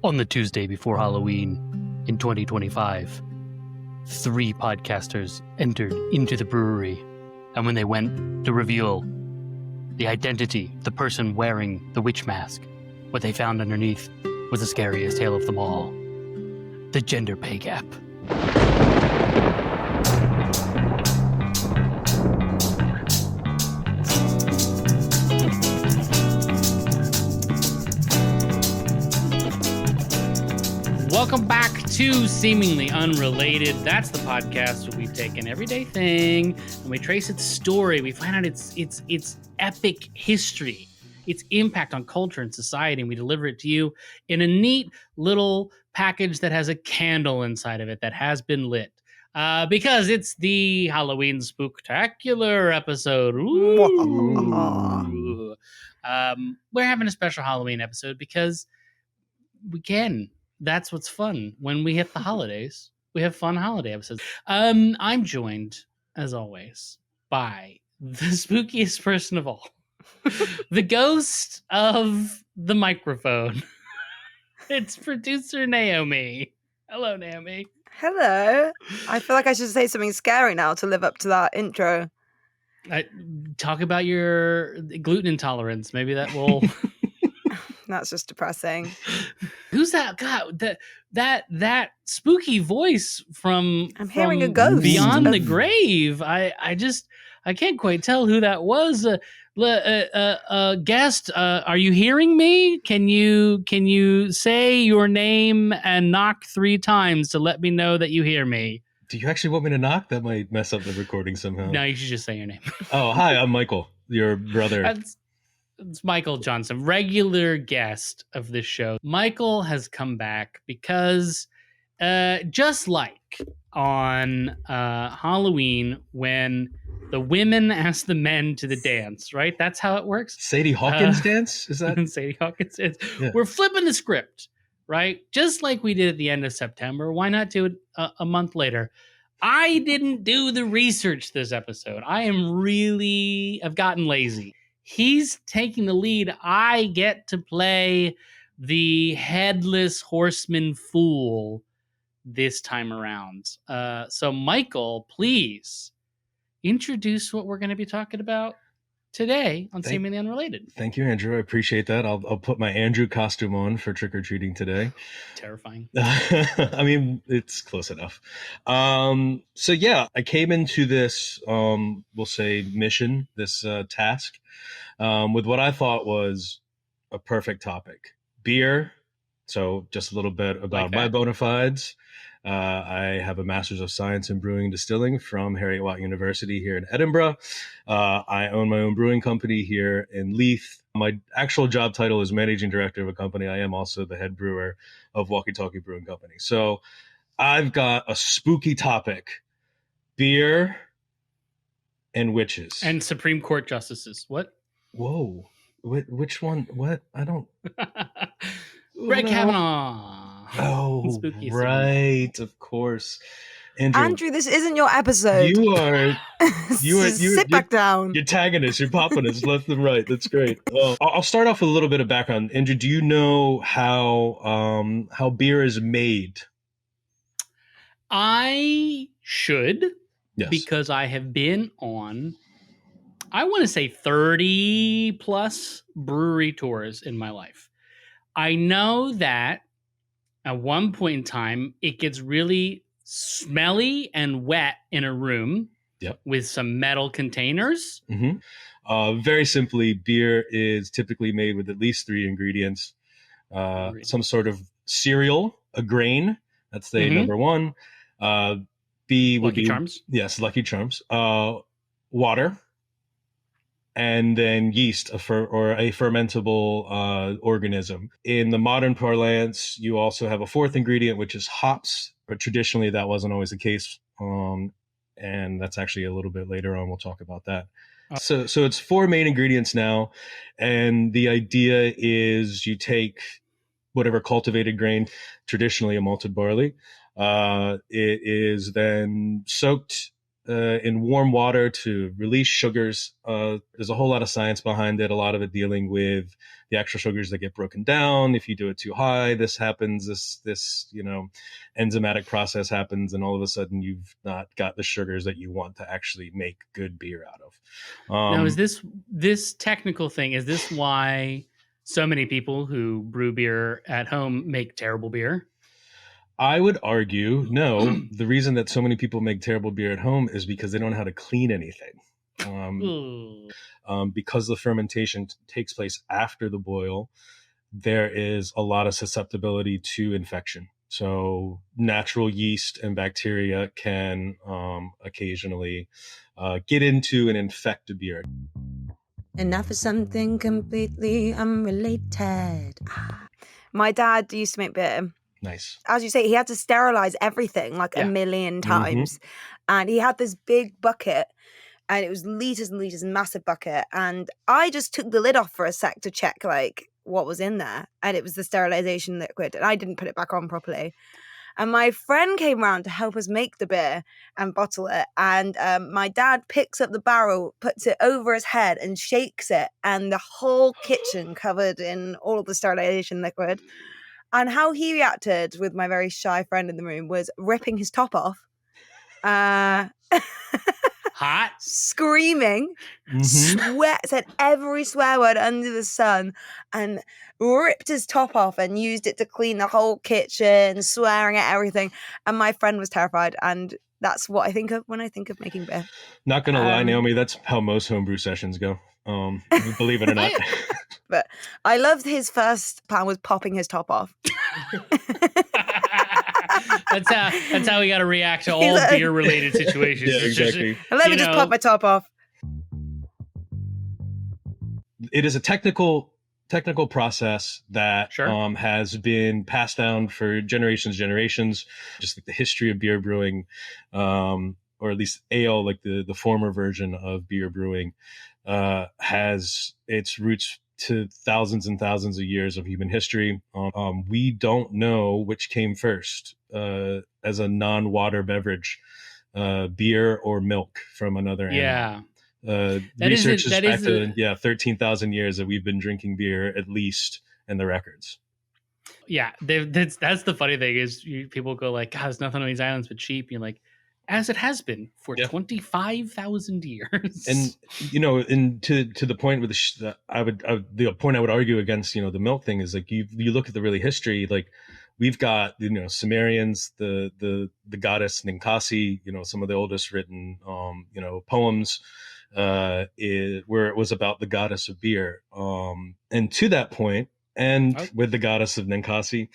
On the Tuesday before Halloween in 2025, 3 podcasters entered into the brewery, and when they went to reveal the identity of the person wearing the witch mask, what they found underneath was the scariest tale of them all: the gender pay gap. Welcome back to Seemingly Unrelated. That's the podcast where we've taken everyday thing and we trace its story. We find out its epic history, its impact on culture and society, and we deliver it to you in a neat little package that has a candle inside of it that has been lit. Because it's the Halloween Spoooktacular episode. Ooh. We're having a special Halloween episode because we can. That's what's fun. When we hit the holidays, we have fun holiday episodes. I'm joined, as always, by the spookiest person of all, the ghost of the microphone. It's producer Naomi. Hello, Naomi. Hello. I feel like I should say something scary now to live up to that intro. Talk about your gluten intolerance. Maybe that will... That's just depressing. Who's that? God, that spooky voice from hearing a ghost beyond the grave. I can't quite tell who that was. Guest, are you hearing me? Can you say your name and knock 3 times to let me know that you hear me? Do you actually want me to knock? That might mess up the recording somehow. No, you should just say your name. Oh, hi, I'm Michael, your brother. It's Michael Johnstone, regular guest of this show. Michael has come back because just like on Halloween when the women ask the men to the dance, right? That's how it works. Sadie Hawkins dance? Is that? Sadie Hawkins dance. Yeah. We're flipping the script, right? Just like we did at the end of September. Why not do it a month later? I didn't do the research this episode. I've gotten lazy. He's taking the lead. I get to play the headless horseman fool this time around. So, Michael, please introduce what we're going to be talking about today on Seemingly Unrelated. Thank you, Andrew. I appreciate that. I'll put my Andrew costume on for trick-or-treating today. Terrifying. I mean, it's close enough. So, yeah, I came into this, we'll say, mission, this task, with what I thought was a perfect topic. Beer. So just a little bit about my bona fides. I have a Master's of Science in Brewing and Distilling from Heriot-Watt University here in Edinburgh. I own my own brewing company here in Leith. My actual job title is Managing Director of a company. I am also the head brewer of Walkie Talky Brewing Company. So I've got a spooky topic: beer and witches. And Supreme Court justices. What? Whoa. Which one? What? I don't... Brett Kavanaugh. Oh, spooky, right. Of course. Andrew, this isn't your episode. You are sit back down. You're tagging us. You're popping us left and right. That's great. Well, I'll start off with a little bit of background. Andrew, do you know how beer is made? I should, yes, because I have been on, I want to say 30 plus brewery tours in my life. I know that at one point in time, it gets really smelly and wet in a room. Yep. With some metal containers. Mm-hmm. Very simply, beer is typically made with at least 3 ingredients. Some sort of cereal, a grain. That's the number 1. B would Lucky be Charms. Yes, Lucky Charms. Water. And then yeast, a fermentable organism. In the modern parlance, you also have a 4th ingredient, which is hops. But traditionally, that wasn't always the case. And that's actually a little bit later on. We'll talk about that. So it's 4 main ingredients now. And the idea is you take whatever cultivated grain, traditionally a malted barley. It is then soaked in warm water to release sugars. There's a whole lot of science behind it. A lot of it dealing with the actual sugars that get broken down. If you do it too high, this happens. This enzymatic process happens, and all of a sudden you've not got the sugars that you want to actually make good beer out of. Now, is this technical thing? Is this why so many people who brew beer at home make terrible beer? I would argue, no. The reason that so many people make terrible beer at home is because they don't know how to clean anything. Because the fermentation takes place after the boil, there is a lot of susceptibility to infection. So natural yeast and bacteria can occasionally get into and infect a beer. And now for something completely unrelated. My dad used to make beer. Nice. As you say, he had to sterilize everything like a million times. And he had this big bucket, and it was liters and liters, massive bucket. And I just took the lid off for a sec to check like what was in there. And it was the sterilization liquid. And I didn't put it back on properly. And my friend came around to help us make the beer and bottle it. And my dad picks up the barrel, puts it over his head and shakes it. And the whole kitchen covered in all of the sterilization liquid. And how he reacted with my very shy friend in the room was ripping his top off. Hot. Screaming, said every swear word under the sun, and ripped his top off and used it to clean the whole kitchen, swearing at everything. And my friend was terrified, and that's what I think of when I think of making beer. Not gonna lie, Naomi, that's how most homebrew sessions go. Believe it or not. But I loved his first plan was popping his top off. That's how we got to react to all beer related situations. Yeah, exactly. Let me just pop my top off. It is a technical process that has been passed down for generations, just like the history of beer brewing, or at least ale, like the former version of beer brewing, has its roots to thousands and thousands of years of human history. We don't know which came first, as a non-water beverage, beer or milk from another animal. Research is back to 13,000 years that we've been drinking beer, at least in the records. Yeah, that's the funny thing is people go like, God, there's nothing on these islands but sheep. You're like, as it has been for 25,000 years. And and to the point with the point I would argue against the milk thing is like you look at the really history, like we've got Sumerians, the goddess Ninkasi, some of the oldest written poems where it was about the goddess of beer, and to that point, and with the goddess of Ninkasi.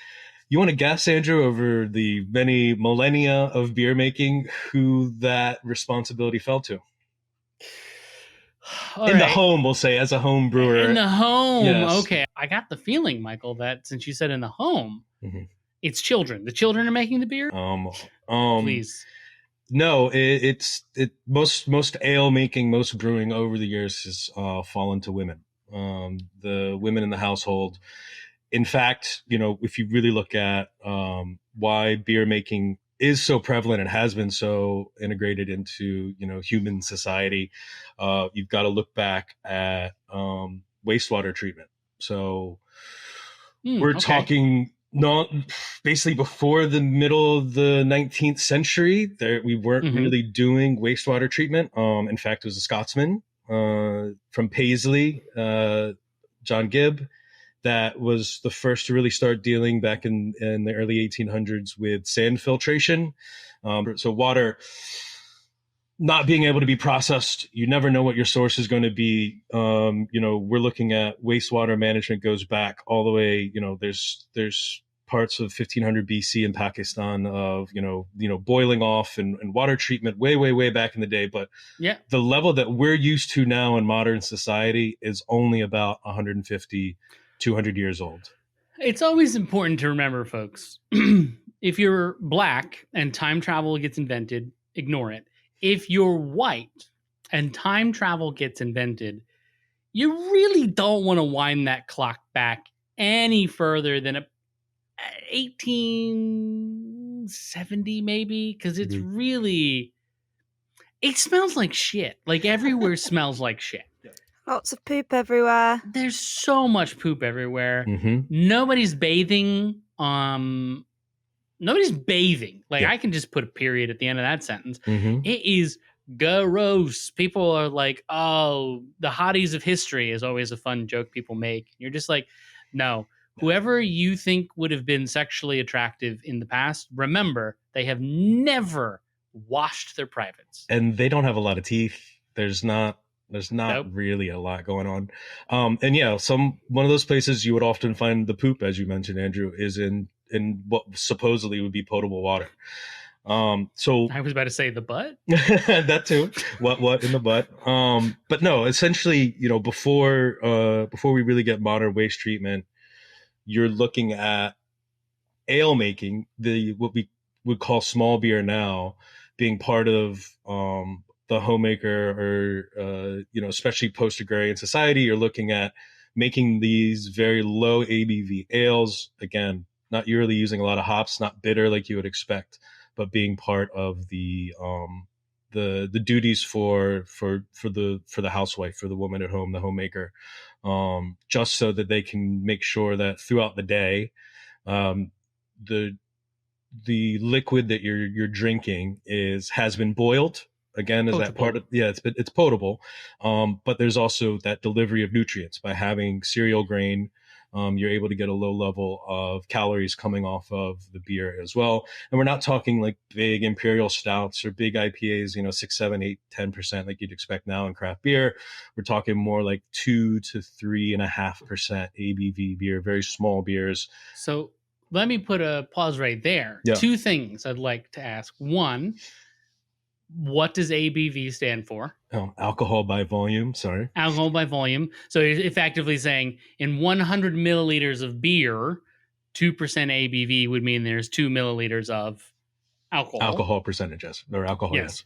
You want to guess, Andrew, over the many millennia of beer making, who that responsibility fell to? The home, we'll say, as a home brewer. In the home, yes. Okay. I got the feeling, Michael, that since you said in the home, it's children. The children are making the beer? Please. No, most ale making, most brewing over the years has fallen to women. The women in the household. In fact, if you really look at why beer making is so prevalent and has been so integrated into human society, you've got to look back at wastewater treatment. So we're talking not basically before the middle of the 19th century. We weren't really doing wastewater treatment. In fact, it was a Scotsman from Paisley, John Gibb, that was the first to really start dealing back in the early 1800s with sand filtration. So water not being able to be processed, you never know what your source is going to be. We're looking at wastewater management goes back all the way. There's parts of 1500 BC in Pakistan of boiling off and water treatment way back in the day. But the level that we're used to now in modern society is only about 150. 200 years old. It's always important to remember, folks, if you're black and time travel gets invented, ignore it. If you're white and time travel gets invented, you really don't want to wind that clock back any further than 1870 maybe, because it's really It smells like shit. Like everywhere smells like shit. Lots of poop everywhere. There's so much poop everywhere. Mm-hmm. Nobody's bathing. Nobody's bathing. Like Yeah. I can just put a period at the end of that sentence. Mm-hmm. It is gross. People are like, "Oh, the hotties of history" is always a fun joke people make. You're just like, no. Whoever you think would have been sexually attractive in the past, remember they have never washed their privates. And they don't have a lot of teeth. There's not Nope. really a lot going on. And yeah, one of those places you would often find the poop, as you mentioned, Andrew, is in what supposedly would be potable water. So I was about to say the butt. that too. What in the butt? But no, essentially, before we really get modern waste treatment, you're looking at ale making, what we would call small beer now, being part of the homemaker, or especially post-agrarian society. You're looking at making these very low ABV ales, again, not really using a lot of hops, not bitter like you would expect, but being part of the duties for the housewife, for the woman at home, the homemaker, just so that they can make sure that throughout the day, the liquid that you're drinking has been boiled. Again, is that part of, it's potable. But there's also that delivery of nutrients by having cereal grain. You're able to get a low level of calories coming off of the beer as well. And we're not talking like big imperial stouts or big IPAs, 6, 7, 8, 10% like you'd expect now in craft beer. We're talking more like 2 to 3.5% ABV beer, very small beers. So let me put a pause right there. Yeah. 2 things I'd like to ask. One, what does ABV stand for? Oh, alcohol by volume. Sorry. Alcohol by volume. So you're effectively saying in 100 milliliters of beer, 2% ABV would mean there's 2 milliliters of alcohol. Alcohol percentages, or alcohol. Yes.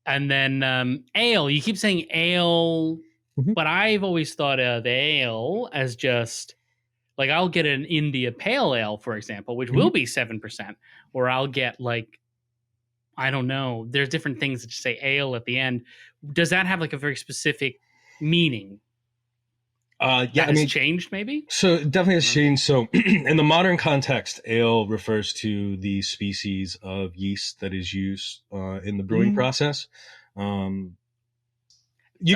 And then ale. You keep saying ale, but I've always thought of ale as just like I'll get an India Pale Ale, for example, which will be 7%, or I'll get like, I don't know. There's different things that just say ale at the end. Does that have like a very specific meaning? Has changed maybe? So it definitely has changed. So in the modern context, ale refers to the species of yeast that is used in the brewing process. You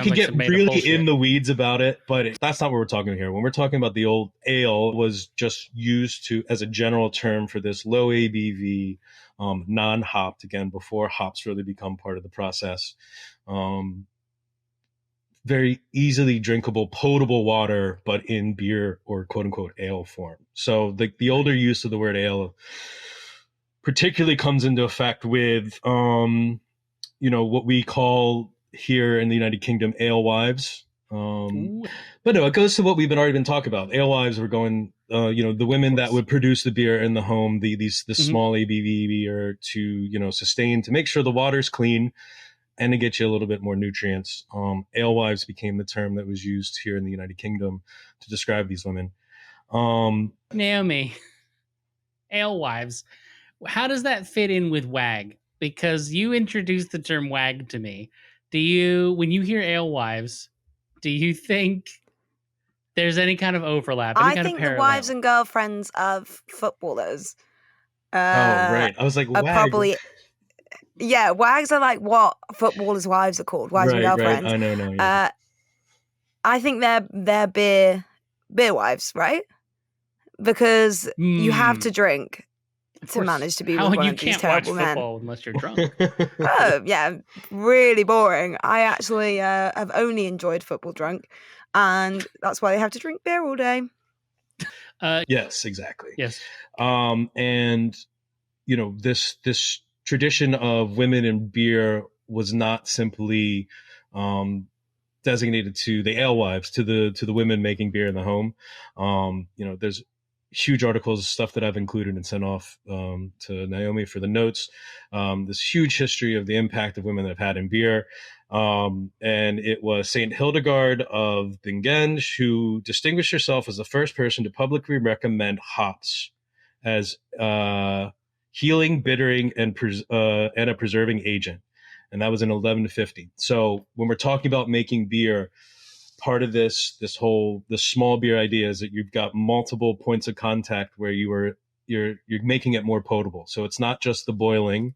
can get really in the weeds about it, but that's not what we're talking here. When we're talking about the old ale, was just used as a general term for this low ABV, non-hopped, again, before hops really become part of the process. Very easily drinkable, potable water, but in beer or quote unquote ale form. So the older use of the word ale particularly comes into effect with, what we call here in the United Kingdom alewives. But no, it goes to what we've already been talking about. Alewives were going, the women that would produce the beer in the home, the small ABV beer to, sustain, to make sure the water's clean and to get you a little bit more nutrients. Alewives became the term that was used here in the United Kingdom to describe these women. Naomi, alewives, how does that fit in with wag? Because you introduced the term wag to me. When you hear alewives, do you think there's any kind of overlap? I think the wives and girlfriends of footballers. Right. I was like, wag. Probably. Yeah, wags are like what footballers' wives are called, wives and girlfriends. Right. I know. Yeah. I think they're beer wives, right? Because you have to drink to manage to be with one of these terrible men. Football unless you're drunk. Oh, yeah, really boring. I actually have only enjoyed football drunk, and that's why they have to drink beer all day. Yes, exactly. Yes. And this tradition of women in beer was not simply designated to the alewives, to the women making beer in the home. There's huge articles, stuff that I've included and sent off to Naomi for the notes. This huge history of the impact of women that have had in beer. And it was Saint Hildegard of Bingen who distinguished herself as the first person to publicly recommend hops as healing, bittering, and a preserving agent. and that was in 1150. So when we're talking about making beer, part of this small beer idea is that you've got multiple points of contact where you're making it more potable. So it's not just the boiling.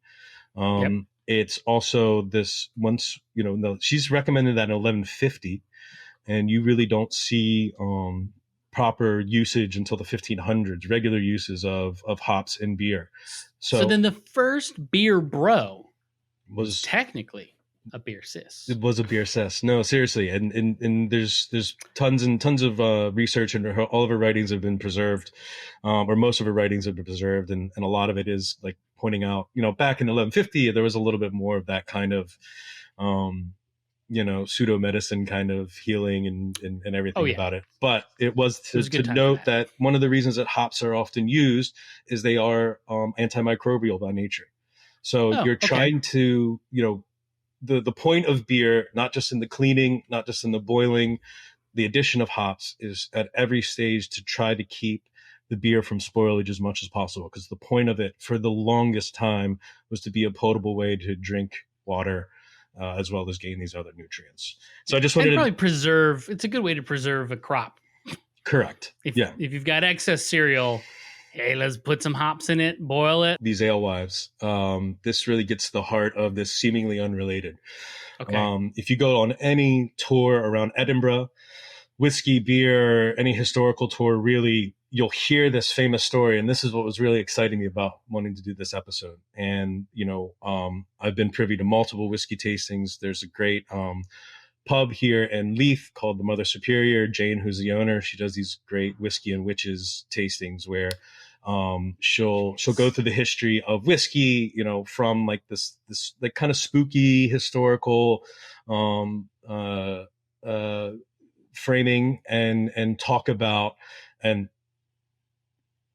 It's also this once, she's recommended that in 1150, and you really don't see proper usage until the 1500s, regular uses of hops in beer. So then the first beer bro was technically a beer cis. It was a beer cis. No, seriously. And there's tons and tons of research, and all of her writings have been preserved, or most of her writings have been preserved. And a lot of it is like pointing out, back in 1150, there was a little bit more of that kind of, pseudo medicine kind of healing and everything about it. But it was to note that one of the reasons that hops are often used is they are antimicrobial by nature. So you're trying to, the point of beer, not just in the cleaning, not just in the boiling, the addition of hops is at every stage to try to keep the beer from spoilage as much as possible. Because the point of it for the longest time was to be a potable way to drink water, as well as gain these other nutrients. So I just wanted to probably preserve. It's a good way to preserve a crop. Correct. If you've got excess cereal, hey, let's put some hops in it, boil it. These alewives, this really gets to the heart of this Seemingly Unrelated. Okay. If you go on any tour around Edinburgh, whiskey, beer, any historical tour, really, you'll hear this famous story. And this is what was really exciting me about wanting to do this episode. And, I've been privy to multiple whiskey tastings. There's a great pub here in Leith called the Mother Superior. Jane, who's the owner, she does these great whiskey and witches tastings where she'll go through the history of whiskey, from like this like kind of spooky historical framing and talk about, and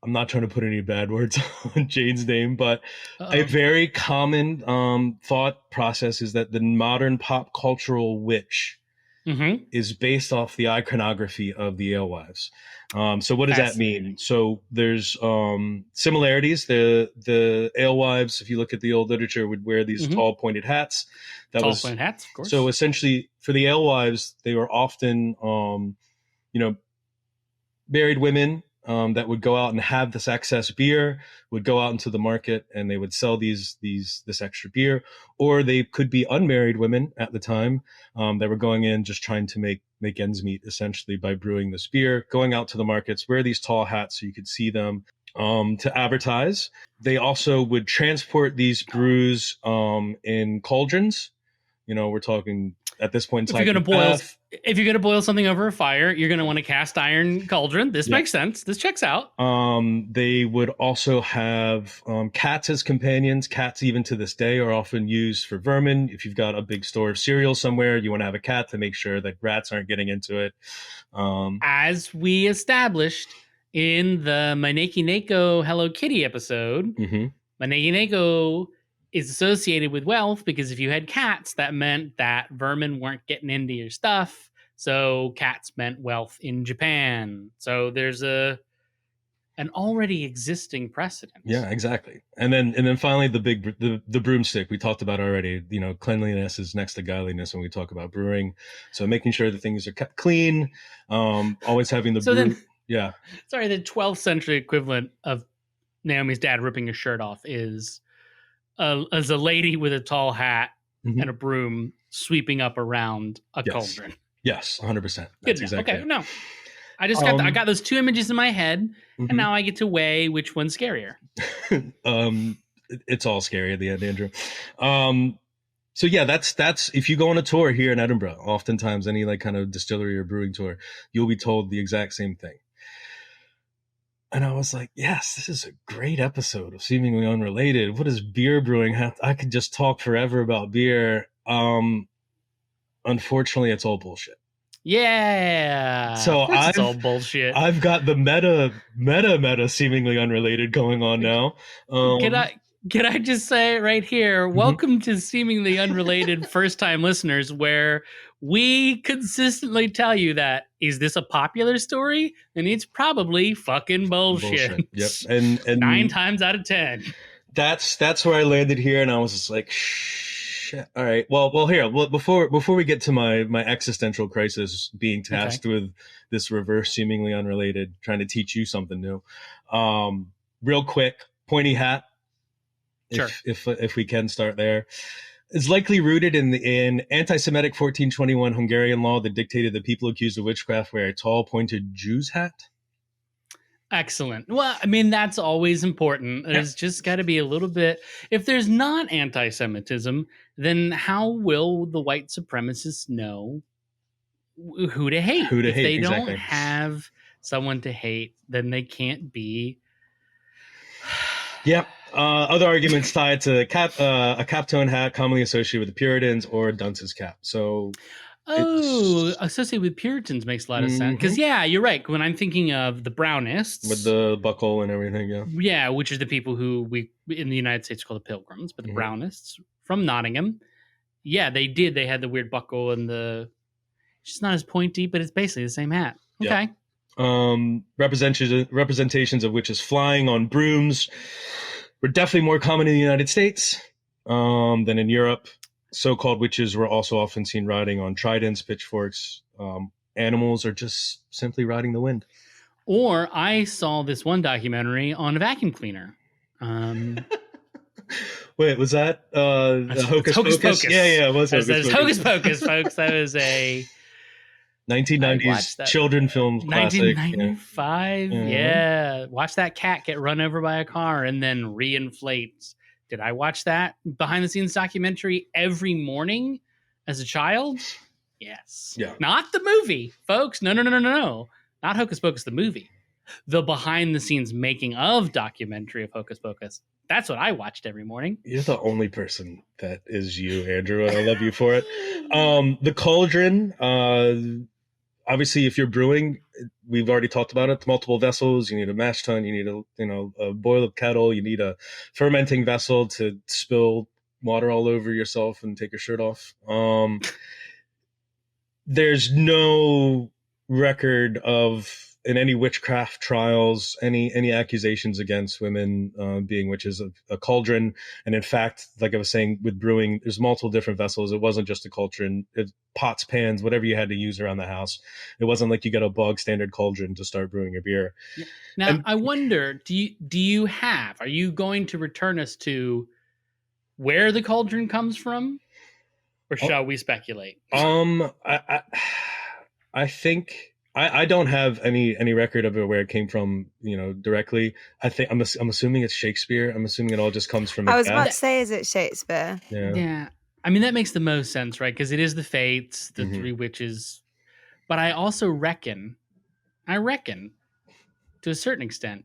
I'm not trying to put any bad words on Jane's name, but a very common thought process is that the modern pop cultural witch is based off the iconography of the alewives. So what does that mean? So there's similarities. The alewives, if you look at the old literature, would wear these tall pointed hats. Pointed hats, of course. So essentially, for the alewives, they were often, married women that would go out and have this excess beer, would go out into the market, and they would sell this extra beer. Or they could be unmarried women at the time that were going in just trying to make ends meet, essentially, by brewing this beer, going out to the markets, wear these tall hats so you could see them to advertise. They also would transport these brews in cauldrons. We're talking at this point in time. If you're gonna boil something over a fire, you're gonna want a cast iron cauldron. This makes sense. This checks out. They would also have cats as companions. Cats, even to this day, are often used for vermin. If you've got a big store of cereal somewhere, you want to have a cat to make sure that rats aren't getting into it. As we established in the Maneki Neko Hello Kitty episode, Maneki Neko is associated with wealth because if you had cats, that meant that vermin weren't getting into your stuff. So cats meant wealth in Japan. So there's an already existing precedent. Yeah, exactly. And then finally the broomstick we talked about already. Cleanliness is next to godliness when we talk about brewing. So making sure that things are kept clean, always having the broom. The 12th century equivalent of Naomi's dad ripping his shirt off is as a lady with a tall hat and a broom sweeping up around a cauldron. Yes, 100%. That's exactly. Okay, no. I just I got those two images in my head, and now I get to weigh which one's scarier. It's all scary at the end, Andrew. So yeah, that's if you go on a tour here in Edinburgh, oftentimes any like kind of distillery or brewing tour, you'll be told the exact same thing. And I was like, yes, this is a great episode of Seemingly Unrelated. What does beer brewing have? I could just talk forever about beer. Unfortunately, it's all bullshit. Yeah. So it's all bullshit. I've got the meta Seemingly Unrelated going on now. Can I just say right here, welcome to Seemingly Unrelated first-time listeners, where we consistently tell you that, is this a popular story? And it's probably fucking bullshit. Yep. And 9 times out of 10. That's where I landed here, and I was just like, shh. shit. All right. Well, here. Well, before we get to my existential crisis, being tasked with this reverse, seemingly unrelated, trying to teach you something new. Real quick, pointy hat. Sure. If we can start there, is likely rooted in anti-Semitic 1421 Hungarian law that dictated that people accused of witchcraft wear a tall, pointed Jew's hat. Excellent. Well, I mean, that's always important. There's just got to be a little bit. If there's not anti-Semitism, then how will the white supremacists know who to hate? If they don't have someone to hate, then they can't be. Yep. Other arguments tied to a captone hat commonly associated with the Puritans or a dunce's cap. So, associated with Puritans makes a lot of sense. Because, yeah, you're right. When I'm thinking of the Brownists. With the buckle and everything, yeah. Yeah, which is the people who we, in the United States, call the Pilgrims. But the Brownists from Nottingham, yeah, they did. They had the weird buckle and it's just not as pointy, but it's basically the same hat. Okay. Yep. Representations of witches flying on brooms were definitely more common in the United States than in Europe. So-called witches were also often seen riding on tridents, pitchforks, animals, or just simply riding the wind. Or I saw this one documentary on a vacuum cleaner. Wait, was that Hocus Pocus? Yeah, it was Hocus Pocus, folks. That was a 1990s children film classic. 1995, yeah. Watch that cat get run over by a car and then reinflates. Did I watch that behind-the-scenes documentary every morning as a child? Yes. Yeah. Not the movie, folks. No. Not Hocus Pocus, the movie. The behind-the-scenes making of documentary of Hocus Pocus. That's what I watched every morning. You're the only person that is you, Andrew. I love you for it. The cauldron, obviously, if you're brewing, we've already talked about it. Multiple vessels. You need a mash tun. You need a boil up kettle. You need a fermenting vessel to spill water all over yourself and take your shirt off. There's no record of in any witchcraft trials, any accusations against women being witches of a cauldron. And in fact, like I was saying, with brewing, there's multiple different vessels. It wasn't just a cauldron. Pots, pans, whatever you had to use around the house. It wasn't like you got a bog standard cauldron to start brewing your beer. Now, I wonder, are you going to return us to where the cauldron comes from? Or shall we speculate? I think... I don't have any record of it where it came from, directly. I think I'm assuming it's Shakespeare. I'm assuming it all just comes from. I was about to say, is it Shakespeare? Yeah. I mean, that makes the most sense, right? Because it is the Fates, the three witches. But I also reckon, to a certain extent,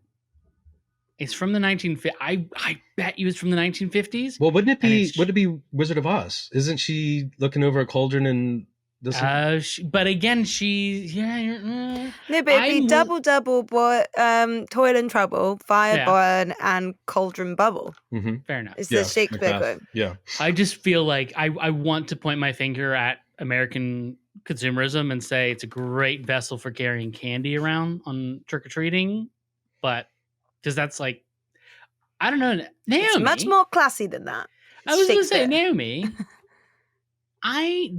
it's from the 1950s. I bet you it's from the 1950s. Well, wouldn't it be Wizard of Oz? Isn't she looking over a cauldron and? But again, no, but it'd be double, toil and trouble, fire burn, and cauldron bubble. Fair enough. It's the Shakespeare quote. Yeah. I just feel like I want to point my finger at American consumerism and say it's a great vessel for carrying candy around on trick-or-treating, but because that's like, I don't know, Naomi. It's much more classy than that. I was going to say, Naomi.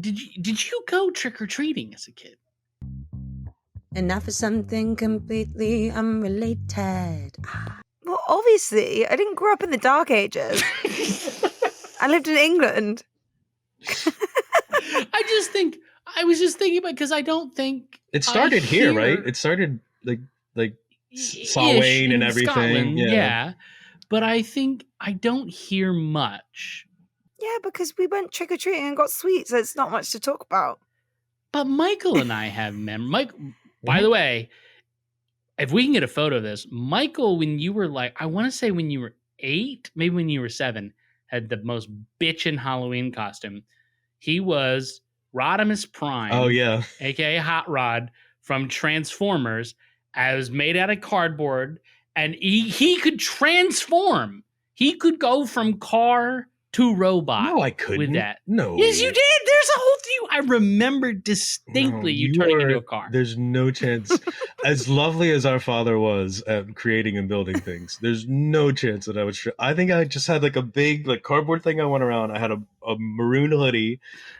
Did you go trick-or-treating as a kid? And now for something completely unrelated. Well, obviously, I didn't grow up in the Dark Ages. I lived in England. I was just thinking about, because I don't think it started here, right? It started like Samhain and everything. Scotland, yeah. But I think I don't hear much. Yeah, because we went trick-or-treating and got sweets, so it's not much to talk about. But Michael and I have by the way, if we can get a photo of this, Michael, when you were I want to say when you were 8, maybe when you were 7, had the most bitchin' Halloween costume. He was Rodimus Prime. Oh, yeah. AKA Hot Rod from Transformers, as made out of cardboard, and he could transform. He could go from car to robot. No, I couldn't. With that. No. Yes, you did. There's a whole thing. I remember distinctly you turning into a car. There's no chance. As lovely as our father was at creating and building things, there's no chance that I would. I think I just had like a big like cardboard thing I went around. I had a maroon hoodie,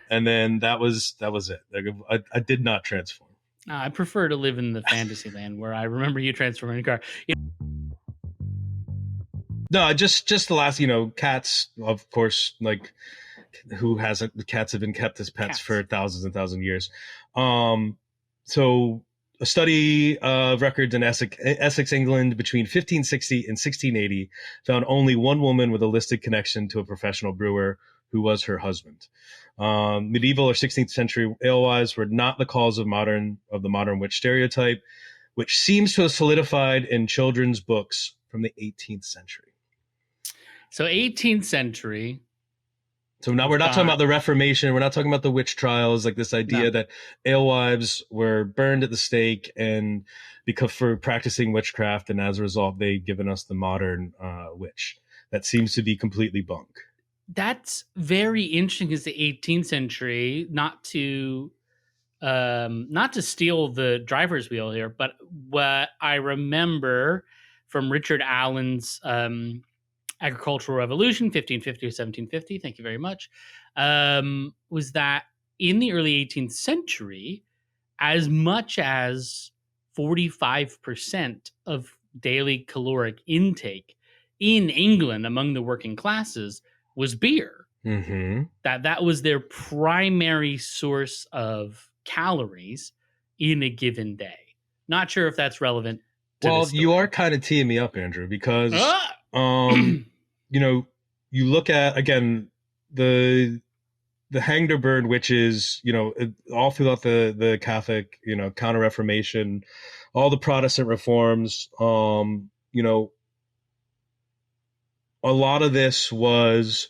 and then that was it. Like, I did not transform. I prefer to live in the fantasy land where I remember you transforming a car. No, just the last, cats, of course, like who hasn't? Cats have been kept as pets for thousands and thousands of years. So a study of records in Essex, England between 1560 and 1680 found only one woman with a listed connection to a professional brewer who was her husband. Medieval or 16th century alewives were not the cause of the modern witch stereotype, which seems to have solidified in children's books from the 18th century. So 18th century. So now we're not talking about the Reformation. We're not talking about the witch trials, like this idea that alewives were burned at the stake and because for practicing witchcraft, and as a result, they've given us the modern witch. That seems to be completely bunk. That's very interesting because the 18th century, not to steal the driver's wheel here, but what I remember from Richard Allen's Agricultural Revolution, 1550 to 1750, thank you very much, was that in the early 18th century, as much as 45% of daily caloric intake in England among the working classes was beer. Mm-hmm. That was their primary source of calories in a given day. Not sure if that's relevant to well, this story. You are kind of teeing me up, Andrew, because you look at again the hanged or burned witches, all throughout the Catholic, Counter Reformation, all the Protestant reforms, a lot of this was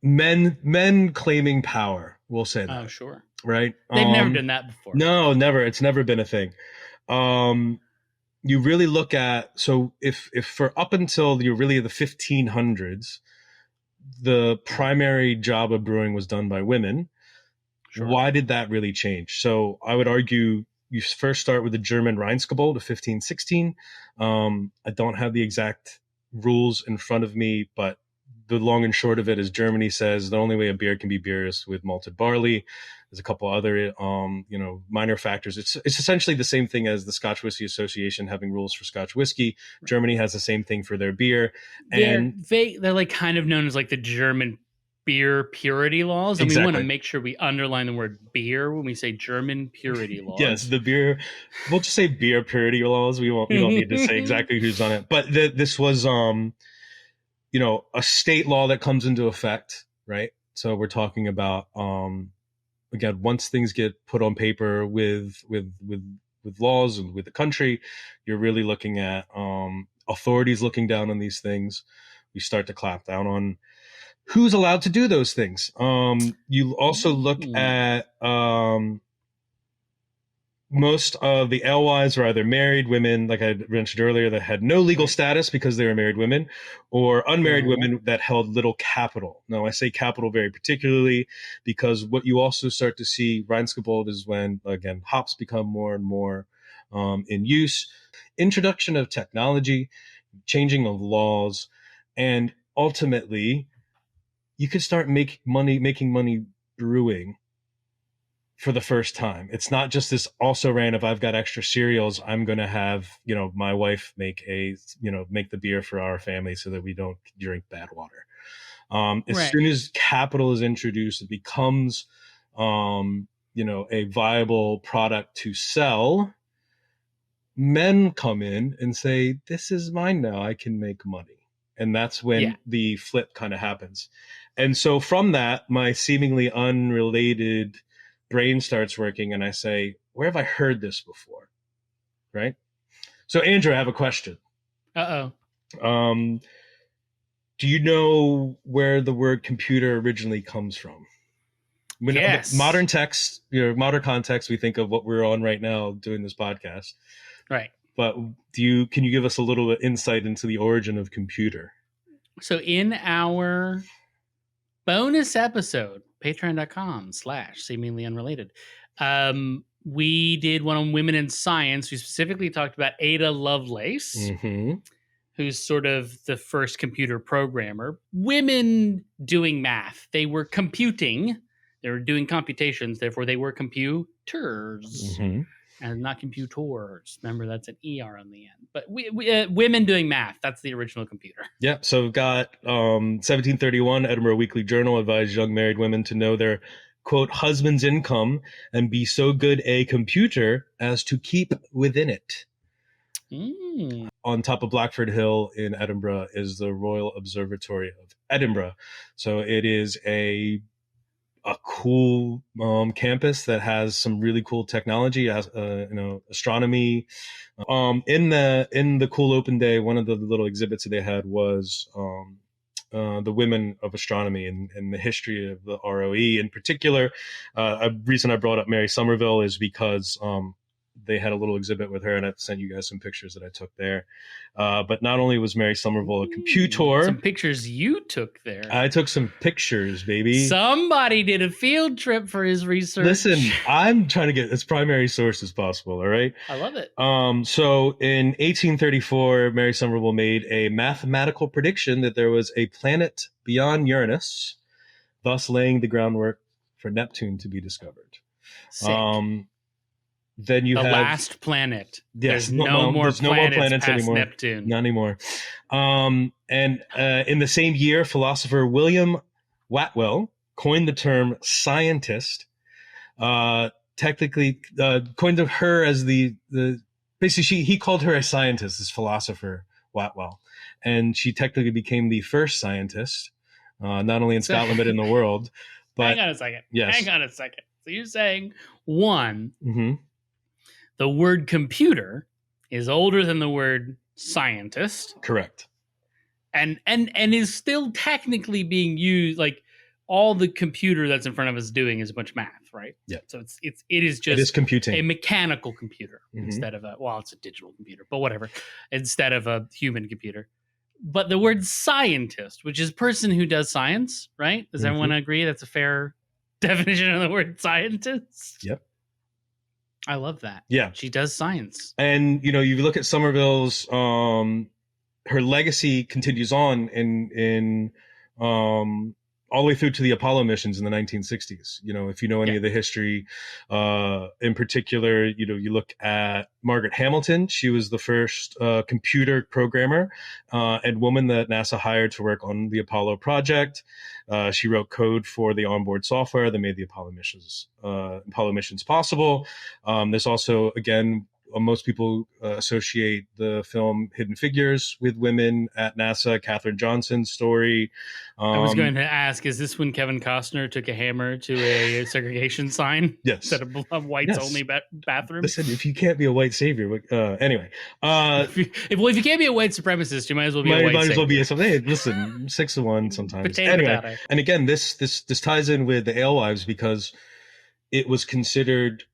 men claiming power. We'll say that. Oh, sure. Right. They've never done that before. No, never. It's never been a thing. You really look at, so if for up until the 1500s, the primary job of brewing was done by women. Sure. Why did that really change? So I would argue you first start with the German Reinskobold of 1516. I don't have the exact rules in front of me, but the long and short of it is Germany says the only way a beer can be beer is with malted barley. There's a couple other, minor factors. It's essentially the same thing as the Scotch Whisky Association having rules for Scotch whiskey. Right. Germany has the same thing for their beer. They're like kind of known as like the German beer purity laws. And exactly. We want to make sure we underline the word beer when we say German purity laws. Yes, the beer. We'll just say beer purity laws. We don't need to say exactly who's on it. But this was, a state law that comes into effect, right? So we're talking about, again, once things get put on paper with laws and with the country, you're really looking at authorities looking down on these things. We start to clamp down on who's allowed to do those things. You also look at most of the alewives were either married women, like I mentioned earlier, that had no legal status because they were married women, or unmarried women that held little capital. Now, I say capital very particularly because what you also start to see, Reinskobold, is when, again, hops become more and more in use. Introduction of technology, changing of laws, and ultimately, you could start making money brewing for the first time. It's not just this also ran, if I've got extra cereals, I'm going to have, my wife make the beer for our family so that we don't drink bad water. As soon as capital is introduced, it becomes, a viable product to sell. Men come in and say, this is mine now. I can make money. And that's when the flip kind of happens. And so from that, my seemingly unrelated brain starts working and I say, where have I heard this before? Right? So Andrew, I have a question. Do you know where the word computer originally comes from? Yes. Modern text, modern context, we think of what we're on right now doing this podcast. Right. But can you give us a little bit insight into the origin of computer? So in our bonus episode, patreon.com/seemingly unrelated, we did one on women in science. We specifically talked about Ada Lovelace, who's sort of the first computer programmer. Women doing math. They were computing. They were doing computations. Therefore, they were computers and not computers. Remember, that's an ER on the end. But women doing math. That's the original computer. Yeah. So we've got 1731, Edinburgh Weekly Journal advised young married women to know their, quote, husband's income and be so good a computer as to keep within it. On top of Blackford Hill in Edinburgh is the Royal Observatory of Edinburgh. So it is a cool campus that has some really cool technology, astronomy. In the cool open day, one of the little exhibits that they had was the women of astronomy and the history of the ROE. In particular, a reason I brought up Mary Somerville is because they had a little exhibit with her, and I've sent you guys some pictures that I took there. But not only was Mary Somerville a computer. Some pictures you took there. I took some pictures, baby. Somebody did a field trip for his research. Listen, I'm trying to get as primary source as possible, all right? I love it. So in 1834, Mary Somerville made a mathematical prediction that there was a planet beyond Uranus, thus laying the groundwork for Neptune to be discovered. Sick. Then you the have last planet. Yes, there's no more planets anymore. Neptune. Not anymore. And in the same year, philosopher William Watwell coined the term scientist. Technically, coined her as the basically he called her a scientist, this philosopher Watwell, and she technically became the first scientist, not only in Scotland but in the world. But hang on a second. Yes. Hang on a second. So you're saying one. The word computer is older than the word scientist. Correct. And is still technically being used, like all the computer that's in front of us doing is a bunch of math, right? Yeah. So it is just computing. a mechanical computer instead of it's a digital computer, but whatever, instead of a human computer. But the word scientist, which is person who does science, right? Does everyone agree that's a fair definition of the word scientist? Yep. I love that. Yeah. She does science. And, you look at Somerville's, her legacy continues on in all the way through to the Apollo missions in the 1960s. If you know any of the history, in particular, you look at Margaret Hamilton. She was the first computer programmer and woman that NASA hired to work on the Apollo project. She wrote code for the onboard software that made the Apollo missions possible. There's also, again, most people associate the film Hidden Figures with women at NASA. Katherine Johnson's story. I was going to ask, is this when Kevin Costner took a hammer to a segregation sign? Yes. Instead of whites only bathroom? Listen, if you can't be a white savior, anyway. If you can't be a white supremacist, you might as well be a white savior. Might as well be something. Hey, listen, 6 to 1 sometimes. Potato. And again, this ties in with the alewives because it was considered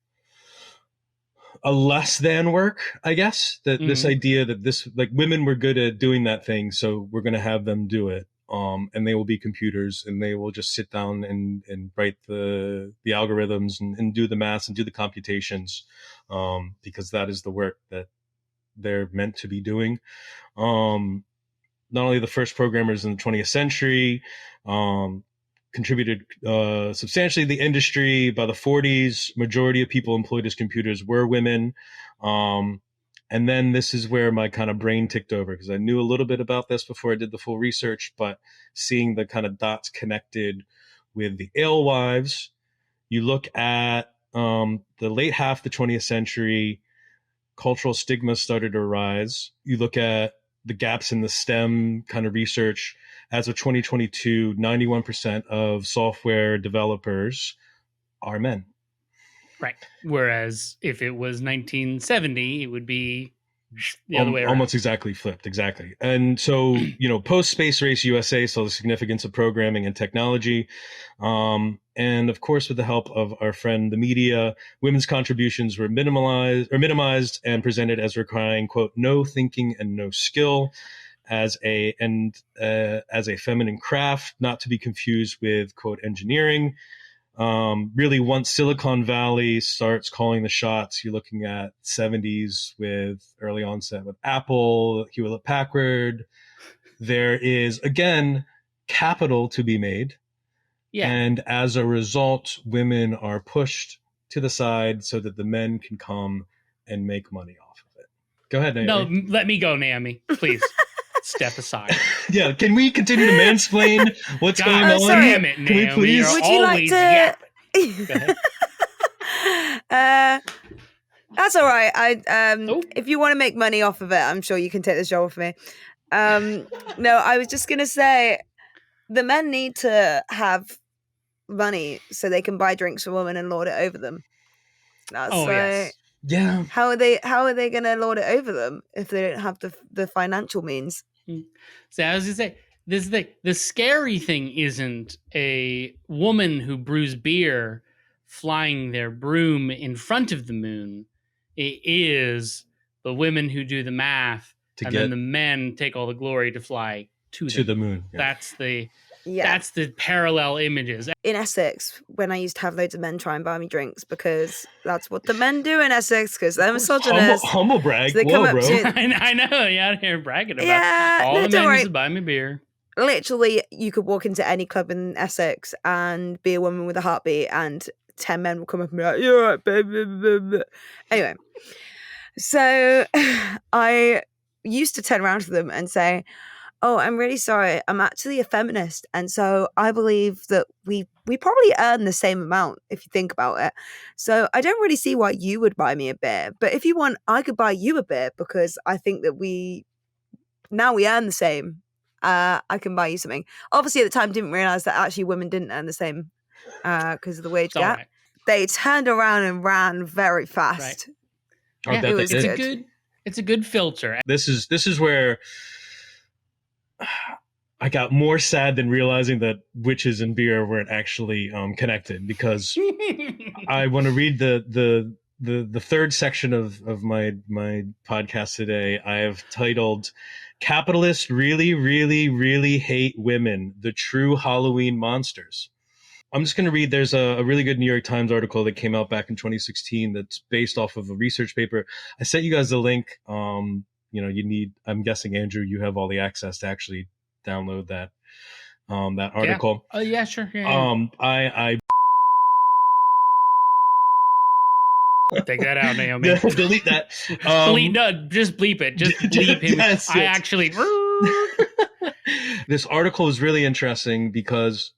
a less than work, I guess, that this idea that women were good at doing that thing, so we're going to have them do it. And they will be computers and they will just sit down and write the algorithms and do the maths and do the computations, because that is the work that they're meant to be doing. Not only the first programmers in the 20th century, contributed substantially to the industry. By the 40s, majority of people employed as computers were women. And then this is where my kind of brain ticked over, because I knew a little bit about this before I did the full research, but seeing the kind of dots connected with the alewives, you look at the late half of the 20th century, cultural stigma started to arise. You look at the gaps in the STEM kind of research. As of 2022, 91% of software developers are men. Right. Whereas if it was 1970, it would be the other way around. Almost exactly flipped. Exactly. And so, post Space Race USA saw the significance of programming and technology. And of course, with the help of our friend, the media, women's contributions were minimized and presented as requiring, quote, no thinking and no skill. as a feminine craft, not to be confused with, quote, engineering. Really, once Silicon Valley starts calling the shots, you're looking at 70s with early onset with Apple, Hewlett Packard. There is, again, capital to be made. Yeah. And as a result, women are pushed to the side so that the men can come and make money off of it. Go ahead, Naomi. No, let me go, Naomi. Please step aside. Yeah, can we continue to mansplain what's going on? Damn it, Can Naomi. we please? You're Would you like always to- yapping. Go ahead. That's all right. Oh. If you want to make money off of it, I'm sure you can take the show off me. No, I was just gonna say the men need to have money so they can buy drinks for women and lord it over them. That's Yes. Yeah. How are they gonna lord it over them if they don't have the financial means? So I was gonna say, the scary thing isn't a woman who brews beer flying their broom in front of the moon. It is the women who do the math, and then the men take all the glory to fly to the moon. Yeah. That's the parallel images. In Essex, when I used to have loads of men try and buy me drinks, because that's what the men do in Essex, because they're misogynist. Humble brag. So they come Whoa, up bro. to- I know, you're out here bragging about Yeah, all no, the don't men worry. used to buy me beer. Literally, you could walk into any club in Essex and be a woman with a heartbeat, and 10 men will come up and be like, "You're right, baby." Anyway, so I used to turn around to them and say, "Oh, I'm really sorry. I'm actually a feminist, and so I believe that we probably earn the same amount if you think about it. So I don't really see why you would buy me a beer. But if you want, I could buy you a beer because I think that we earn the same. I can buy you something." Obviously, at the time, didn't realize that actually women didn't earn the same because of the wage It's all gap. right. They turned around and ran very fast. I Yeah, bet they it's did. It's a good filter. This is where I got more sad than realizing that witches and beer weren't actually connected, because I want to read the third section of my podcast today. I have titled "Capitalists Really, Really, Really Hate Women: The True Halloween Monsters." I'm just going to read. There's a really good New York Times article that came out back in 2016 that's based off of a research paper. I sent you guys the link. I'm guessing, Andrew, you have all the access to actually download that article. Oh yeah, sure. Yeah. I Take that out, Naomi. delete that. Just bleep it. Just bleep him. Yes, I yes. actually. This article is really interesting because,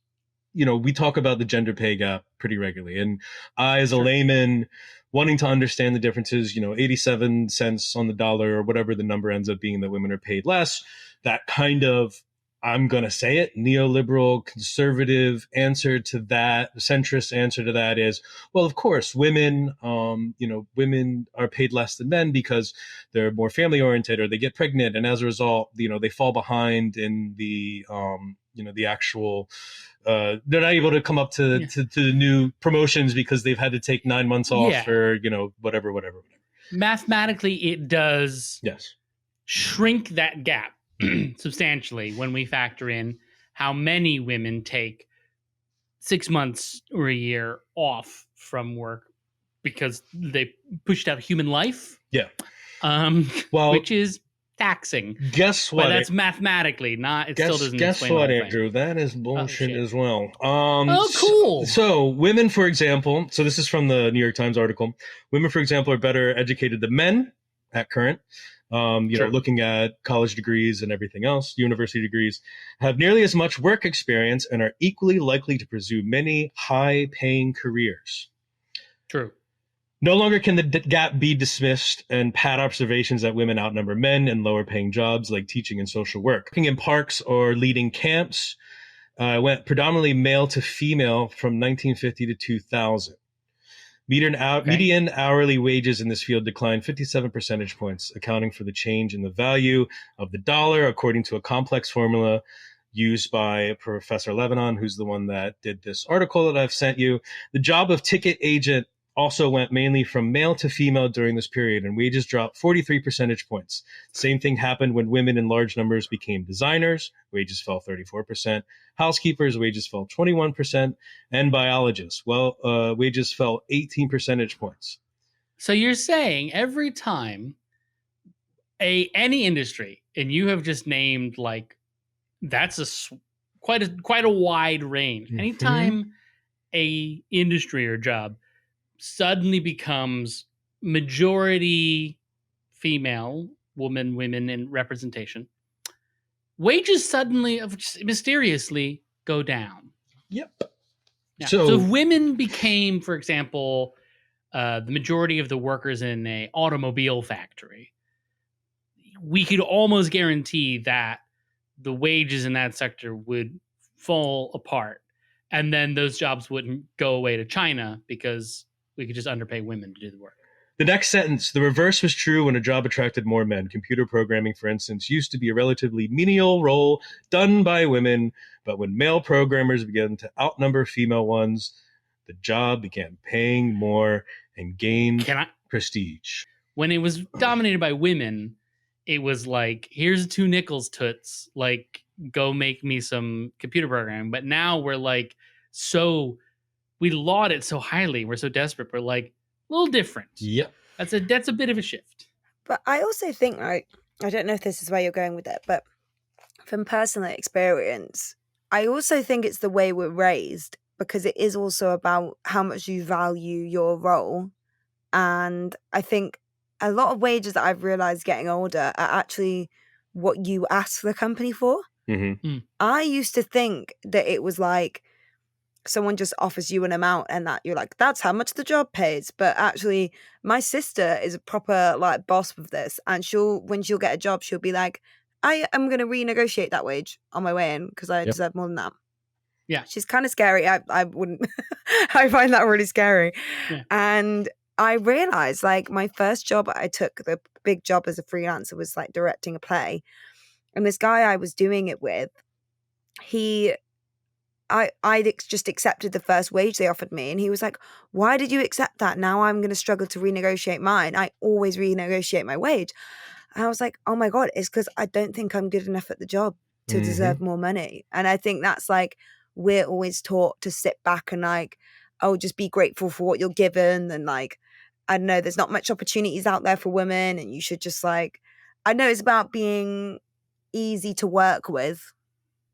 we talk about the gender pay gap pretty regularly. And I, as a layman, wanting to understand the differences, 87 cents on the dollar or whatever the number ends up being that women are paid less, that kind of, I'm going to say it, neoliberal, conservative answer to that, the centrist answer to that is, well, of course, women are paid less than men because they're more family oriented or they get pregnant. And as a result, they fall behind in the actual, they're not able to come up to new promotions because they've had to take 9 months off or, whatever. Mathematically, it does Yes. shrink that gap substantially when we factor in how many women take 6 months or a year off from work because they pushed out human life. Yeah. Which is taxing. Guess what? But that's mathematically not. It still doesn't. Guess explain what, the whole Andrew? thing. That is bullshit as well. Cool. So women, for example, so this is from the New York Times article. Women, for example, are better educated than men at current. Looking at college degrees and everything else, university degrees, have nearly as much work experience and are equally likely to pursue many high-paying careers. True. No longer can the gap be dismissed and pat observations that women outnumber men in lower-paying jobs like teaching and social work. Working in parks or leading camps went predominantly male to female from 1950 to 2000. Median hourly wages in this field declined 57 percentage points, accounting for the change in the value of the dollar, according to a complex formula used by Professor Lebanon, who's the one that did this article that I've sent you. The job of ticket agent also went mainly from male to female during this period, and wages dropped 43 percentage points. Same thing happened when women in large numbers became designers. Wages fell 34%. Housekeepers, wages fell 21%. And biologists, wages fell 18 percentage points. So you're saying every time any industry, and you have just named like that's quite a wide range. Mm-hmm. Anytime a industry or job suddenly becomes majority female, women in representation, wages suddenly mysteriously go down. Yep. Yeah. So if women became, for example, the majority of the workers in a automobile factory, we could almost guarantee that the wages in that sector would fall apart, and then those jobs wouldn't go away to China because we could just underpay women to do the work. The next sentence, the reverse was true when a job attracted more men. Computer programming, for instance, used to be a relatively menial role done by women, but when male programmers began to outnumber female ones, the job began paying more and gained prestige. When it was dominated by women, it was like, here's 2 nickels, toots, like, go make me some computer programming. But now we're like, we laud it so highly. We're so desperate. We're like, a little different. Yep. That's a bit of a shift. But I also think, like, I don't know if this is where you're going with it, but from personal experience, I also think it's the way we're raised, because it is also about how much you value your role. And I think a lot of wages that I've realized getting older are actually what you ask the company for. Mm-hmm. I used to think that it was like someone just offers you an amount and that you're like, that's how much the job pays. But actually, my sister is a proper like boss with this, and when she'll get a job, she'll be like, I am going to renegotiate that wage on my way in because I deserve more than that. Yeah. She's kind of scary. I wouldn't, I find that really scary. Yeah. And I realized, like, my first job I took, the big job as a freelancer, was like directing a play. And this guy I was doing it with, I just accepted the first wage they offered me. And he was like, why did you accept that? Now I'm going to struggle to renegotiate mine. I always renegotiate my wage. And I was like, oh my God, it's because I don't think I'm good enough at the job to deserve more money. And I think that's like, we're always taught to sit back and like, oh, just be grateful for what you're given. And like, I don't know, there's not much opportunities out there for women. And you should just like, I know it's about being easy to work with.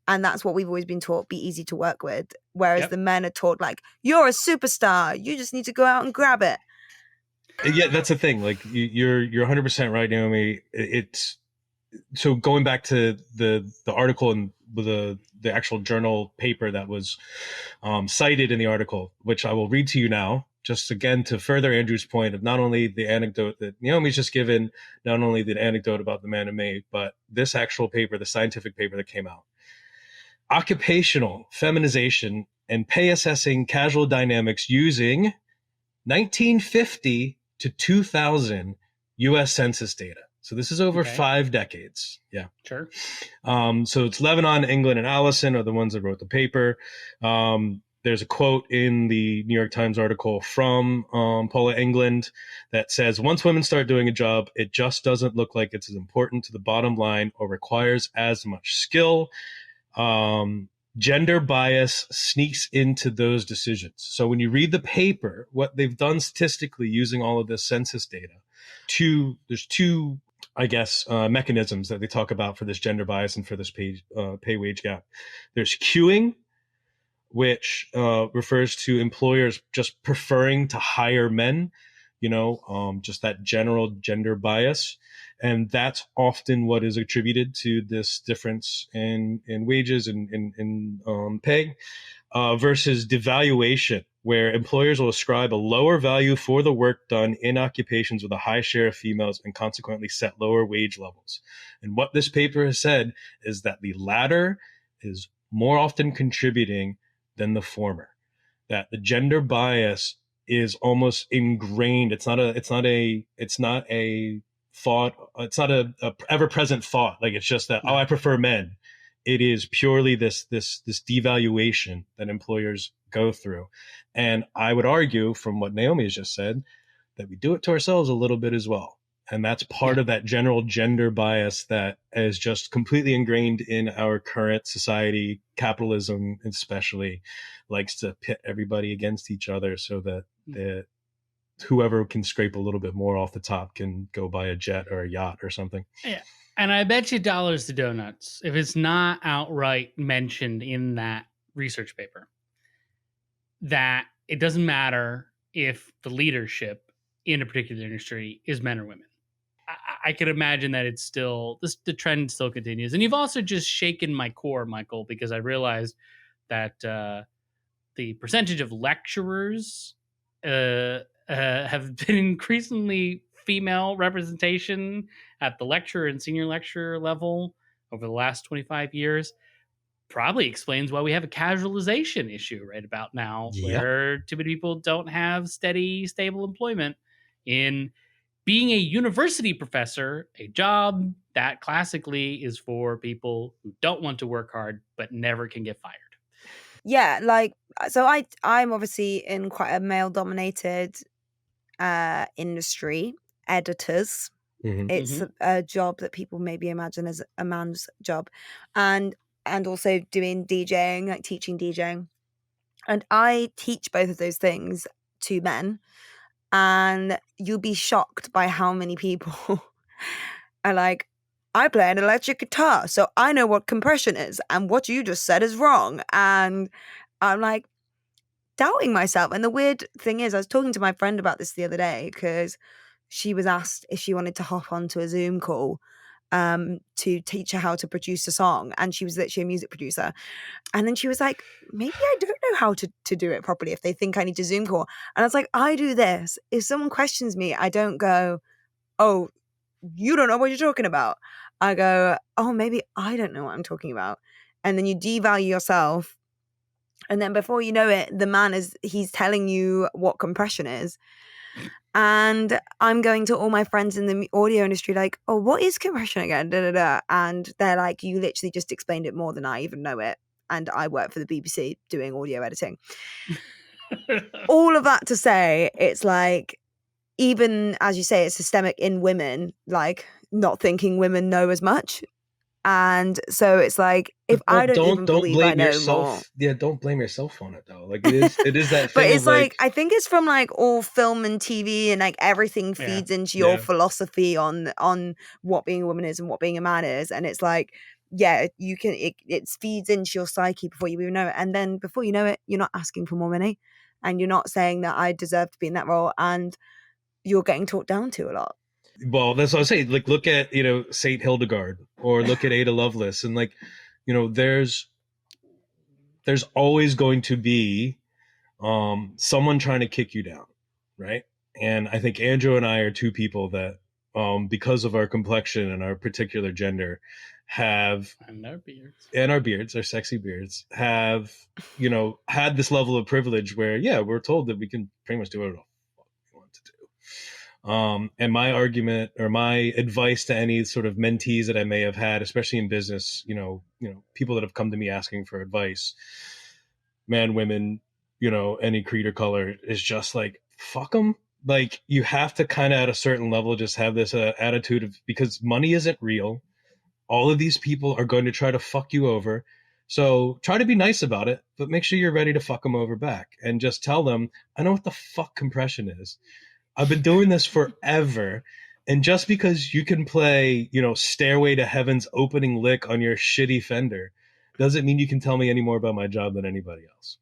And that's what we've always been taught, be easy to work with. Whereas the men are taught like, you're a superstar. You just need to go out and grab it. Yeah, that's the thing. Like you're 100% right, Naomi. It's so going back to the article and the actual journal paper that was cited in the article, which I will read to you now, just again to further Andrew's point of not only the anecdote that Naomi's just given, not only the anecdote about the man and maid, but this actual paper, the scientific paper that came out. Occupational feminization and pay assessing casual dynamics using 1950 to 2000 U.S. Census data. So this is over 5 decades. Yeah. Sure. So it's Lebanon, England, and Allison are the ones that wrote the paper. There's a quote in the New York Times article from Paula England that says, once women start doing a job, it just doesn't look like it's as important to the bottom line or requires as much skill. Gender bias sneaks into those decisions. So when you read the paper, what they've done statistically using all of this census data, there's two, I guess, mechanisms that they talk about for this gender bias and for this pay wage gap. There's queuing, which refers to employers just preferring to hire men, just that general gender bias. And that's often what is attributed to this difference in wages and in pay versus devaluation, where employers will ascribe a lower value for the work done in occupations with a high share of females and consequently set lower wage levels. And what this paper has said is that the latter is more often contributing than the former, that the gender bias is almost ingrained. It's not a thought. It's not a ever-present thought. Like it's just that, I prefer men. It is purely this devaluation that employers go through. And I would argue from what Naomi has just said that we do it to ourselves a little bit as well. And that's part of that general gender bias that is just completely ingrained in our current society. Capitalism especially likes to pit everybody against each other so that whoever can scrape a little bit more off the top can go buy a jet or a yacht or something. Yeah. And I bet you dollars to donuts, if it's not outright mentioned in that research paper, that it doesn't matter if the leadership in a particular industry is men or women. I could imagine that it's still the trend still continues. And you've also just shaken my core, Michael, because I realized that the percentage of lecturers have been increasingly female representation at the lecturer and senior lecturer level over the last 25 years. Probably explains why we have a casualization issue right about now, where too many people don't have steady, stable employment in being a university professor, a job that classically is for people who don't want to work hard but never can get fired. Yeah, like, so I'm obviously in quite a male dominated industry. Editors, it's a job that people maybe imagine as a man's job, and also doing DJing, like teaching DJing, and I teach both of those things to men, and you'll be shocked by how many people are like, I play an electric guitar, so I know what compression is, and what you just said is wrong. And I'm like doubting myself. And the weird thing is, I was talking to my friend about this the other day because she was asked if she wanted to hop onto a Zoom call to teach her how to produce a song. And she was literally a music producer. And then she was like, maybe I don't know how to do it properly if they think I need to Zoom call. And I was like, I do this. If someone questions me, I don't go, oh, you don't know what you're talking about. I go, oh, maybe I don't know what I'm talking about. And then you devalue yourself. And then before you know it, the man he's telling you what compression is. And I'm going to all my friends in the audio industry like, oh, what is compression again? Da, da, da. And they're like, you literally just explained it more than I even know it. And I work for the BBC doing audio editing. All of that to say, it's like, even as you say, it's systemic in women, like not thinking women know as much. And so it's like, if I don't believe blame I know yourself. more. Yeah, don't blame yourself on it though. Like it is that thing. But it's like, I think it's from like all film and TV, and like everything feeds into your philosophy on what being a woman is and what being a man is. And it's like, yeah, you can, it feeds into your psyche before you even know it. And then before you know it, you're not asking for more money, and you're not saying that I deserve to be in that role, and you're getting talked down to a lot. Well, that's what I say. Like, look at, Saint Hildegard, or look at Ada Lovelace, and like, there's always going to be someone trying to kick you down, right? And I think Andrew and I are two people that, because of our complexion and our particular gender, have and our beards, our sexy beards, have had this level of privilege where we're told that we can pretty much do whatever we want to do. And my argument or my advice to any sort of mentees that I may have had, especially in business, people that have come to me asking for advice, man, women, any creed or color, is just like, fuck them. Like, you have to kind of at a certain level just have this attitude of, because money isn't real. All of these people are going to try to fuck you over. So try to be nice about it, but make sure you're ready to fuck them over back, and just tell them, I know what the fuck compression is. I've been doing this forever. And just because you can play, Stairway to Heaven's opening lick on your shitty Fender doesn't mean you can tell me any more about my job than anybody else.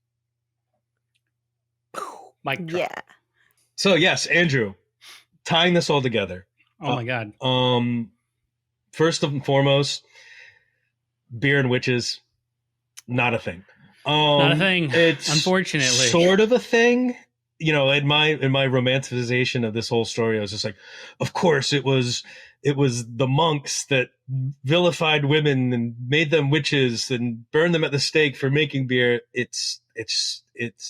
Mic drop. Yeah. So yes, Andrew, tying this all together. Oh my God. First and foremost, beer and witches, not a thing. Not a thing. It's unfortunately sort of a thing. In my romanticization of this whole story, I was just like, of course it was the monks that vilified women and made them witches and burned them at the stake for making beer. It's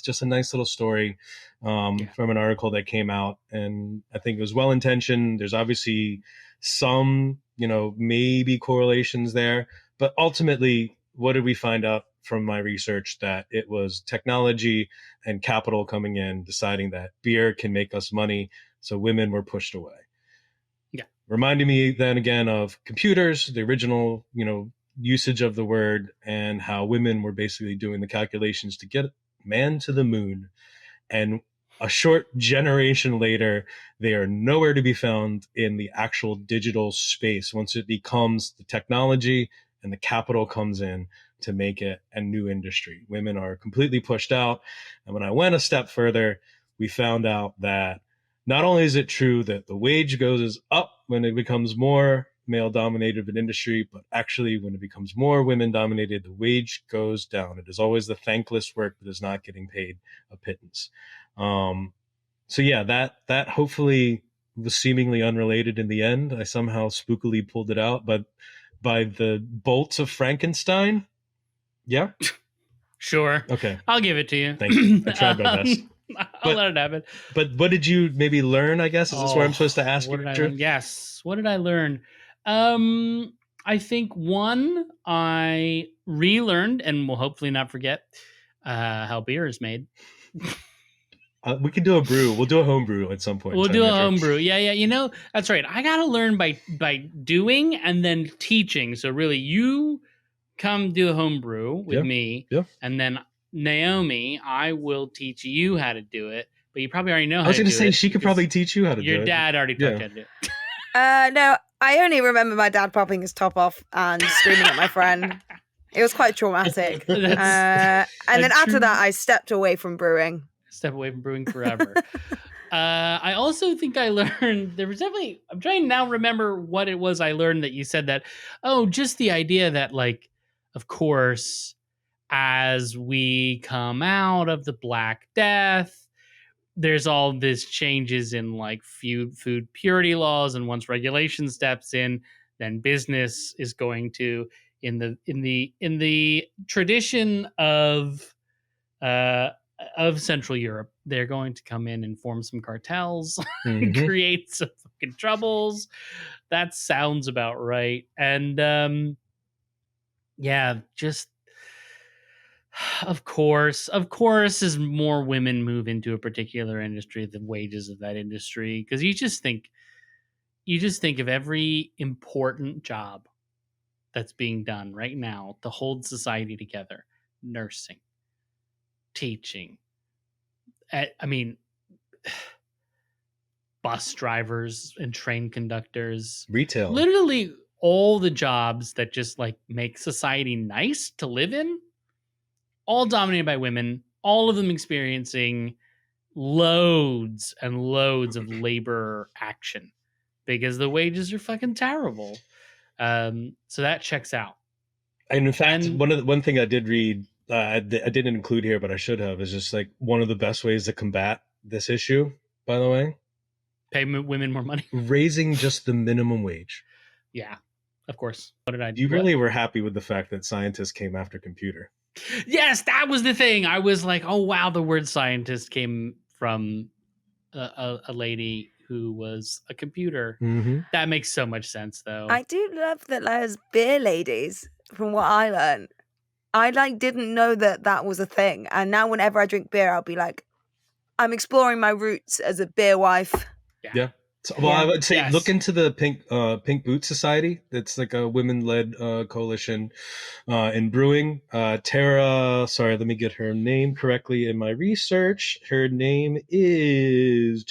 just a nice little story from an article that came out, and I think it was well intentioned. There's obviously some maybe correlations there, but ultimately, what did we find out from my research that it was technology and capital coming in, deciding that beer can make us money. So women were pushed away. Yeah. Reminding me then again of computers, the original, usage of the word, and how women were basically doing the calculations to get man to the moon. And a short generation later, they are nowhere to be found in the actual digital space once it becomes the technology and the capital comes in to make it a new industry. Women are completely pushed out. And when I went a step further, we found out that not only is it true that the wage goes up when it becomes more male-dominated of an industry, but actually when it becomes more women-dominated, the wage goes down. It is always the thankless work that is not getting paid a pittance. So yeah, that hopefully was seemingly unrelated in the end. I somehow spookily pulled it out, but by the bolts of Frankenstein. Yeah. Sure. Okay. I'll give it to you. Thank you. I tried my best. I'll let it happen. But what did you maybe learn, I guess? Is this where I'm supposed to ask what you? Did I learn? Yes. What did I learn? I think one, I relearned and will hopefully not forget how beer is made. We can do a brew. We'll do a home brew at some point. We'll do a home brew. Yeah. That's right. I got to learn by doing and then teaching. So really, you come do a home brew with me. Yeah. And then Naomi, I will teach you how to do it. But you probably already know how to do it. I was going to say, she could probably teach you how to do it. Your dad already taught you how to do it. No, I only remember my dad popping his top off and screaming at my friend. It was quite traumatic. And then after that, I stepped away from brewing. Step away from brewing forever. I also think I learned, there was definitely, I'm trying to now remember what it was I learned that you said that, just the idea that, like, of course, as we come out of the Black Death, there's all these changes in like food purity laws, and once regulation steps in, then business is going to, in the tradition of Central Europe, they're going to come in and form some cartels and create some fucking troubles. That sounds about right. And just of course, as more women move into a particular industry, the wages of that industry, because you just think of every important job that's being done right now to hold society together: nursing, teaching, bus drivers and train conductors, retail, literally all the jobs that just like make society nice to live in, all dominated by women, all of them experiencing loads and loads of labor action because the wages are fucking terrible. So that checks out. And in fact, one thing I did read, I didn't include here, but I should have, is just like one of the best ways to combat this issue, by the way. Pay women more money. Raising just the minimum wage. Yeah, of course. What did I do? You really were happy with the fact that scientists came after computer. Yes, that was the thing. I was like, oh, wow, the word scientist came from a lady who was a computer. Mm-hmm. That makes so much sense, though. I do love that there's beer ladies, from what I learned. I didn't know that was a thing. And now whenever I drink beer, I'll be like, I'm exploring my roots as a beer wife. Yeah. So, I would say look into the Pink Boot Society. It's like a women-led coalition in brewing. Tara, sorry, let me get her name correctly in my research. Her name is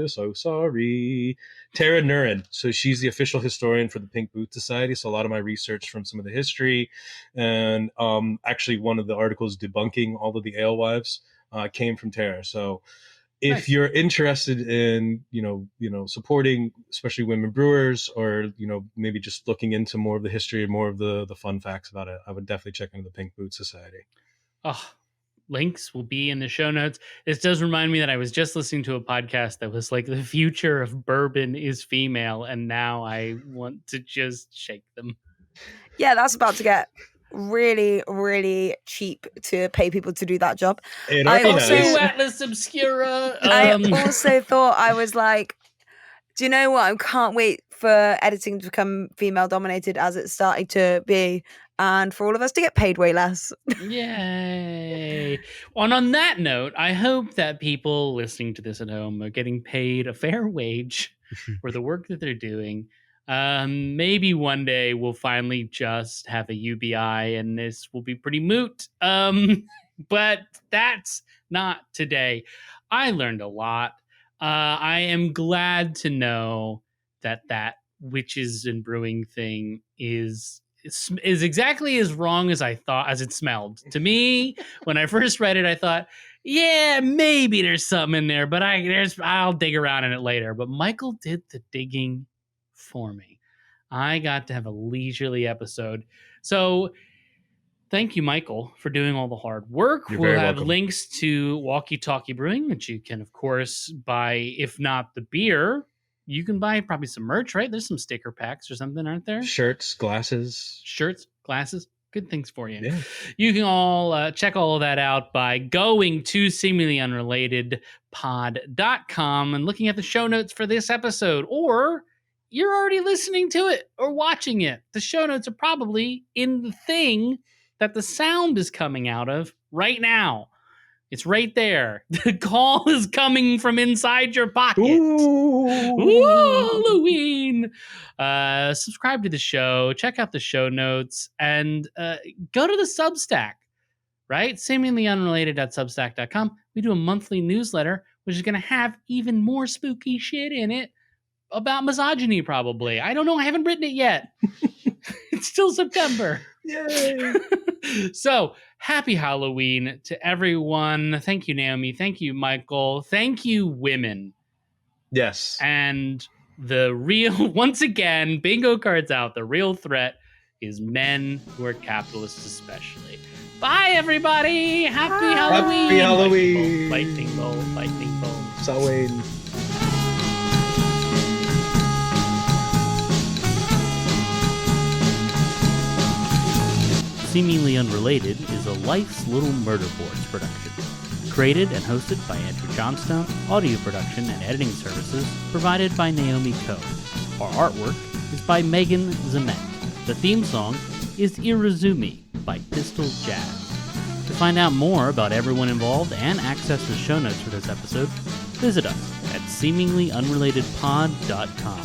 so sorry, Tara Nurin. So she's the official historian for the Pink Boot Society. So a lot of my research from some of the history, and actually one of the articles debunking all of the alewives came from Tara. So if you're interested in, supporting especially women brewers, or, maybe just looking into more of the history and more of the fun facts about it, I would definitely check into the Pink Boot Society. Oh, links will be in the show notes. This does remind me that I was just listening to a podcast that was like, the future of bourbon is female, and now I want to just shake them. Yeah, that's about to get really, really cheap to pay people to do that job. I also Atlas Obscura. I also thought, I was like, do you know what? I can't wait for editing to become female dominated as it's starting to be, and for all of us to get paid way less. Yay. And on that note, I hope that people listening to this at home are getting paid a fair wage for the work that they're doing. Maybe one day we'll finally just have a UBI and this will be pretty moot. But that's not today. I learned a lot. I am glad to know that witches and brewing thing is exactly as wrong as I thought, as it smelled. To me, when I first read it, I thought, yeah, maybe there's something in there, but I'll dig around in it later. But Michael did the digging for me. I got to have a leisurely episode. So thank you, Michael, for doing all the hard work. You're we'll very have welcome. links to Walkie Talky Brewing, which you can, of course, buy. If not the beer, you can buy probably some merch, right? There's some sticker packs or something, aren't there? Shirts, glasses. Shirts, glasses, good things for you. Yeah. You can all check all of that out by going to seeminglyunrelatedpod.com and looking at the show notes for this episode, or you're already listening to it or watching it. The show notes are probably in the thing that the sound is coming out of right now. It's right there. The call is coming from inside your pocket. Ooh. Halloween. Subscribe to the show. Check out the show notes. And go to the Substack, right? Seeminglyunrelated.substack.com. We do a monthly newsletter, which is going to have even more spooky shit in it about misogyny, probably. I don't know. I haven't written it yet. It's still September. Yay. So happy Halloween to everyone. Thank you, Naomi. Thank you, Michael. Thank you, women. Yes. And the real, once again, bingo cards out. The real threat is men who are capitalists, especially. Bye, everybody. Happy Halloween. Happy Halloween. Lightning bolt, lightning bolt. Samhain. Seemingly Unrelated is a Life's Little Murder Boards production. Created and hosted by Andrew Johnstone, audio production and editing services provided by Naomi Coe. Our artwork is by Megan Zemet. The theme song is Irizumi by Pistol Jazz. To find out more about everyone involved and access the show notes for this episode, visit us at seeminglyunrelatedpod.com.